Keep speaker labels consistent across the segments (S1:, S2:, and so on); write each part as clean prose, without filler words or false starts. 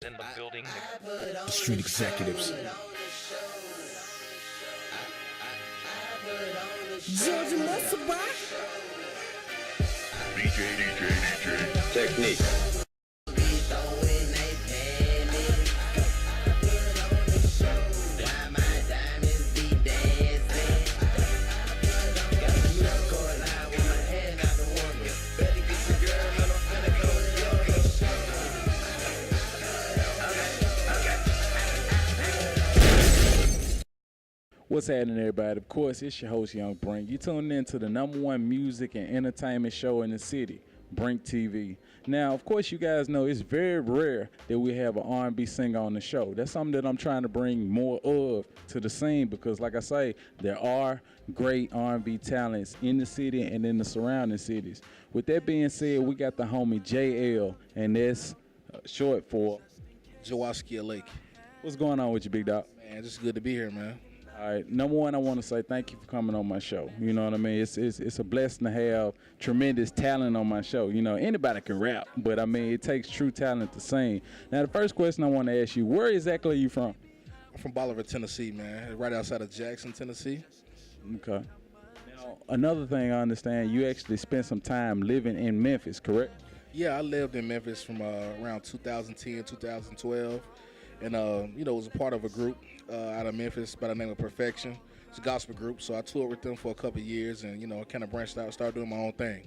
S1: in the building.
S2: Street executives.
S3: Georgia Muscle Rock.
S1: DJ. Technique.
S4: What's happening, everybody? Of course, it's your host, Young Brink. You tuned in to the #1 music and entertainment show in the city, Brink TV. Now, of course, you guys know it's very rare that we have an R&B singer on the show. That's something that I'm trying to bring more of to the scene because, like I say, there are great R&B talents in the city and in the surrounding cities. With that being said, we got the homie JL, and that's short for
S2: Jawaskia Lake.
S4: What's going on with you, big dog?
S2: Man, just good to be here, man.
S4: All right, #1, I want to say thank you for coming on my show. You know what I mean? It's a blessing to have tremendous talent on my show. You know, anybody can rap, but I mean, it takes true talent to sing. Now, the first question I want to ask you, where exactly are you from?
S2: I'm from Bolivar, Tennessee, man. Right outside of Jackson, Tennessee.
S4: Okay. Now, another thing I understand, you actually spent some time living in Memphis, correct?
S2: Yeah, I lived in Memphis from around 2010, 2012. And, was a part of a group out of Memphis by the name of Perfection. It's a gospel group, so I toured with them for a couple of years and, kind of branched out, started doing my own thing.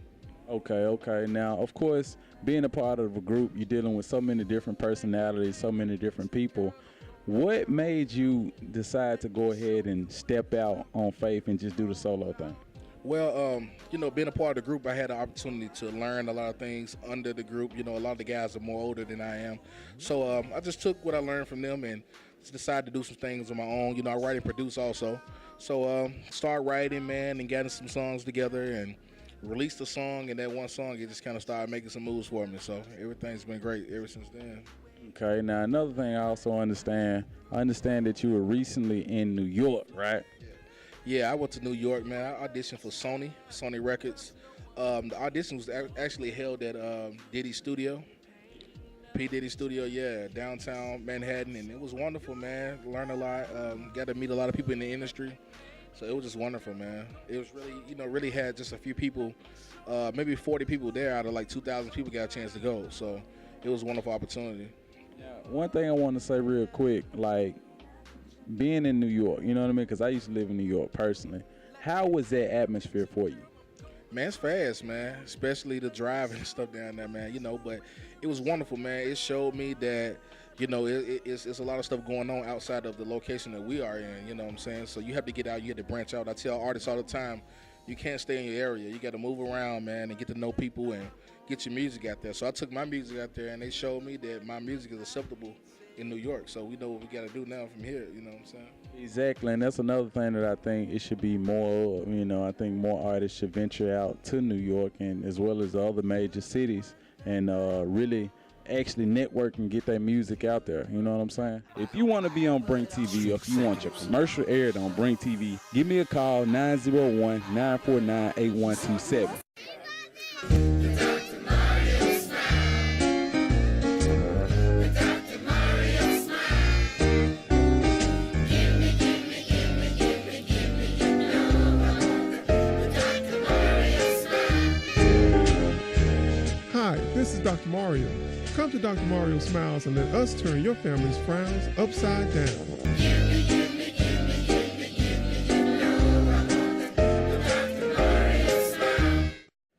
S4: Okay. Now, of course, being a part of a group, you're dealing with so many different personalities, so many different people. What made you decide to go ahead and step out on faith and just do the solo thing?
S2: Well, being a part of the group, I had the opportunity to learn a lot of things under the group. A lot of the guys are more older than I am. So I just took what I learned from them and just decided to do some things on my own. I write and produce also. So start writing, man, and getting some songs together and released a song. And that one song, it just kind of started making some moves for me. So everything's been great ever since then.
S4: Okay, now another thing I also understand, that you were recently in New York, right?
S2: Yeah, I went to New York, man. I auditioned for Sony Records. The audition was actually held at Diddy's studio, P. Diddy's studio, yeah, downtown Manhattan, and it was wonderful, man. Learned a lot, got to meet a lot of people in the industry, so it was just wonderful, man. It was really, really had just a few people, maybe 40 people there out of like 2,000 people got a chance to go, so it was a wonderful opportunity.
S4: Yeah, one thing I want to say real quick, like, being in New York, you know what I mean? Because I used to live in New York personally. How was that atmosphere for you?
S2: Man, it's fast, man, especially the drive and stuff down there, man, but it was wonderful, man. It showed me that, it's a lot of stuff going on outside of the location that we are in, you know what I'm saying? So you have to get out, you have to branch out. I tell artists all the time, you can't stay in your area. You got to move around, man, and get to know people and get your music out there. So I took my music out there, and they showed me that my music is acceptable in New York, so we know what we got to do now from here, you know what I'm saying?
S4: Exactly, and that's another thing that I think it should be more of. I think more artists should venture out to New York and as well as the other major cities and really actually network and get their music out there, you know what I'm saying? If you want to be on Brink TV or if you want your commercial aired on Brink TV, give me a call, 901-949-8127.
S5: Hi, this is Dr. Mario. Come to Dr. Mario Smiles and let us turn your family's frowns upside down.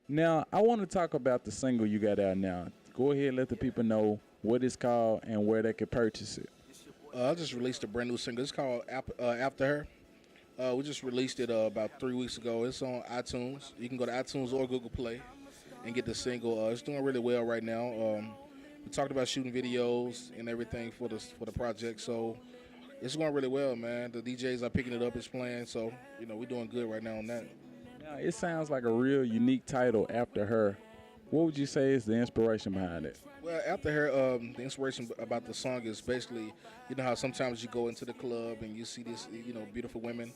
S4: Now, I want to talk about the single you got out now. Go ahead and let the people know what it's called and where they can purchase it.
S2: I just released a brand new single. It's called After Her. We just released it about 3 weeks ago. It's on iTunes. You can go to iTunes or Google Play and get the single. It's doing really well right now. We talked about shooting videos and everything for the project, so it's going really well, man. The DJs are picking it up, it's playing, so we're doing good right now on that.
S4: Now, it sounds like a real unique title, After Her. What would you say is the inspiration behind it?
S2: Well, After Her, the inspiration about the song is basically, how sometimes you go into the club and you see this, beautiful women,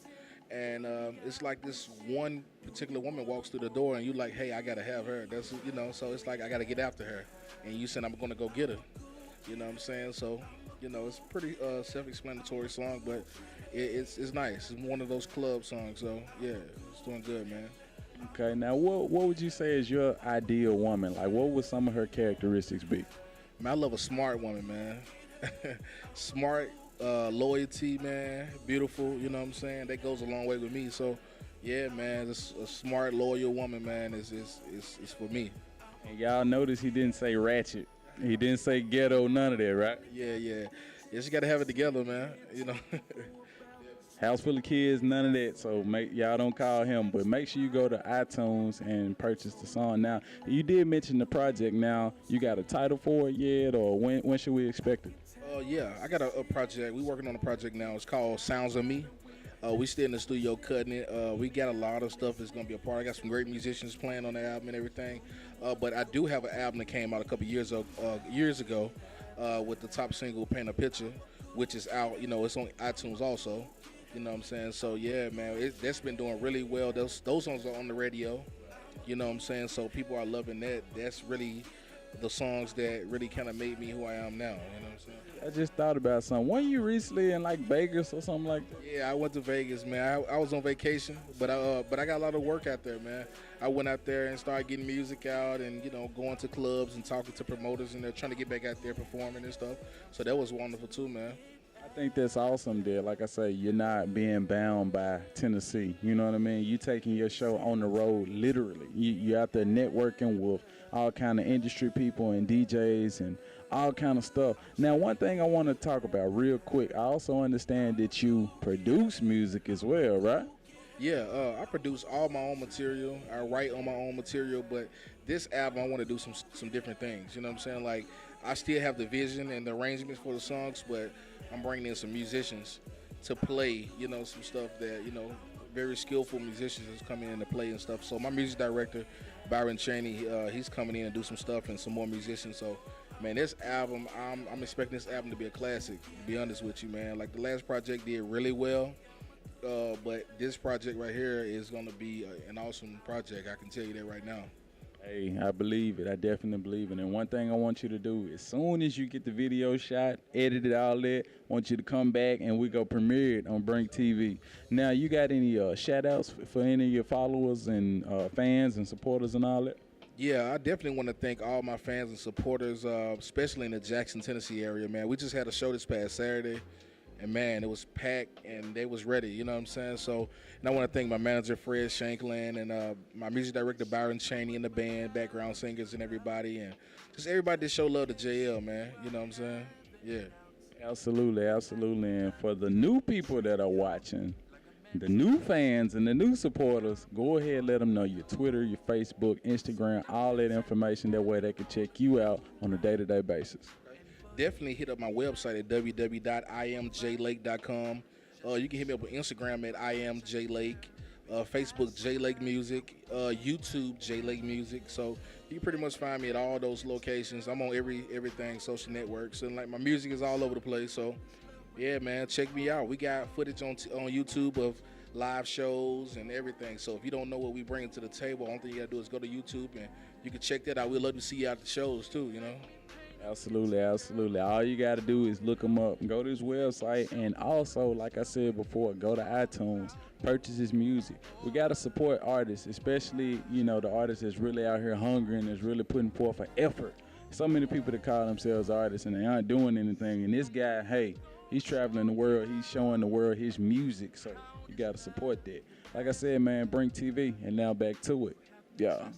S2: and it's like this one particular woman walks through the door and you like, hey, I gotta have her. That's so it's like I gotta get after her, and you said I'm gonna go get her. You know what I'm saying? So, it's pretty self-explanatory song, but it's nice. It's one of those club songs. So yeah, it's doing good, man.
S4: Okay, now what would you say is your ideal woman? Like, what would some of her characteristics be?
S2: Man, I love a smart woman, man. Smart, loyalty, man. Beautiful. You know what I'm saying? That goes a long way with me. So yeah, man, this a smart, loyal woman, man, is for me.
S4: And y'all notice he didn't say ratchet. He didn't say ghetto, none of that, right?
S2: Yeah. Yeah, she got to have it together, man.
S4: House full of kids, none of that. So y'all don't call him, but make sure you go to iTunes and purchase the song. Now, you did mention the project. Now, you got a title for it yet, or when should we expect it?
S2: Yeah, I got a project. We working on a project now. It's called Sounds of Me. We still in the studio cutting it. We got a lot of stuff that's gonna be a part. I got some great musicians playing on the album and everything. But I do have an album that came out a couple years ago with the top single "Paint a Picture," which is out. It's on iTunes also. You know what I'm saying? So yeah, man, that's been doing really well. Those songs are on the radio. You know what I'm saying? So people are loving that. That's really the songs that really kind of made me who I am now. You know what I'm saying?
S4: I just thought about something. Weren't you recently in like Vegas or something like that?
S2: Yeah, I went to Vegas, man. I was on vacation, but I got a lot of work out there, man. I went out there and started getting music out and, going to clubs and talking to promoters, and they're trying to get back out there performing and stuff. So that was wonderful too, man.
S4: I think that's awesome that, like I say, you're not being bound by Tennessee. You know what I mean? You taking your show on the road, literally. You're out there networking with all kind of industry people and DJs and all kind of stuff. Now, one thing I want to talk about real quick, I also understand that you produce music as well, right?
S2: Yeah, I produce all my own material. I write on my own material, but this album I want to do some different things. You know what I'm saying? Like, I still have the vision and the arrangements for the songs, but I'm bringing in some musicians to play, some stuff that, very skillful musicians is coming in to play and stuff. So my music director, Byron Cheney, he's coming in and do some stuff and some more musicians. So, man, this album, I'm expecting this album to be a classic, to be honest with you, man. Like, the last project did really well, but this project right here is going to be an awesome project. I can tell you that right now.
S4: Hey, I believe it. I definitely believe it. And one thing I want you to do, as soon as you get the video shot, edited, all that, I want you to come back and we go premiere it on Brink TV. Now, you got any shout outs for any of your followers and fans and supporters and all that?
S2: Yeah, I definitely want to thank all my fans and supporters, especially in the Jackson, Tennessee area, man. We just had a show this past Saturday, and, man, it was packed, and they was ready, you know what I'm saying? So, and I want to thank my manager, Fred Shanklin, and my music director, Byron Cheney, and the band, background singers, and everybody, and just everybody that show love to JL, man. You know what I'm saying? Yeah.
S4: Absolutely, absolutely. And for the new people that are watching, the new fans and the new supporters, go ahead and let them know your Twitter, your Facebook, Instagram, all that information. That way they can check you out on a day-to-day basis.
S2: Definitely hit up my website at www.imjlake.com. You can hit me up on Instagram at imjlake, Facebook JLake Music, YouTube JLake Music. So you can pretty much find me at all those locations. I'm on everything, social networks, and like my music is all over the place. So yeah, man, check me out. We got footage on YouTube of live shows and everything. So if you don't know what we bring to the table, the only thing you gotta do is go to YouTube and you can check that out. We'd love to see you at the shows too,
S4: Absolutely, absolutely. All you got to do is look them up, go to his website, and also, like I said before, go to iTunes, purchase his music. We got to support artists, especially, the artists that's really out here hungry and that's really putting forth an effort. So many people that call themselves artists and they aren't doing anything. And this guy, hey, he's traveling the world. He's showing the world his music. So you got to support that. Like I said, man, Brink TV, and now back to it. Yeah.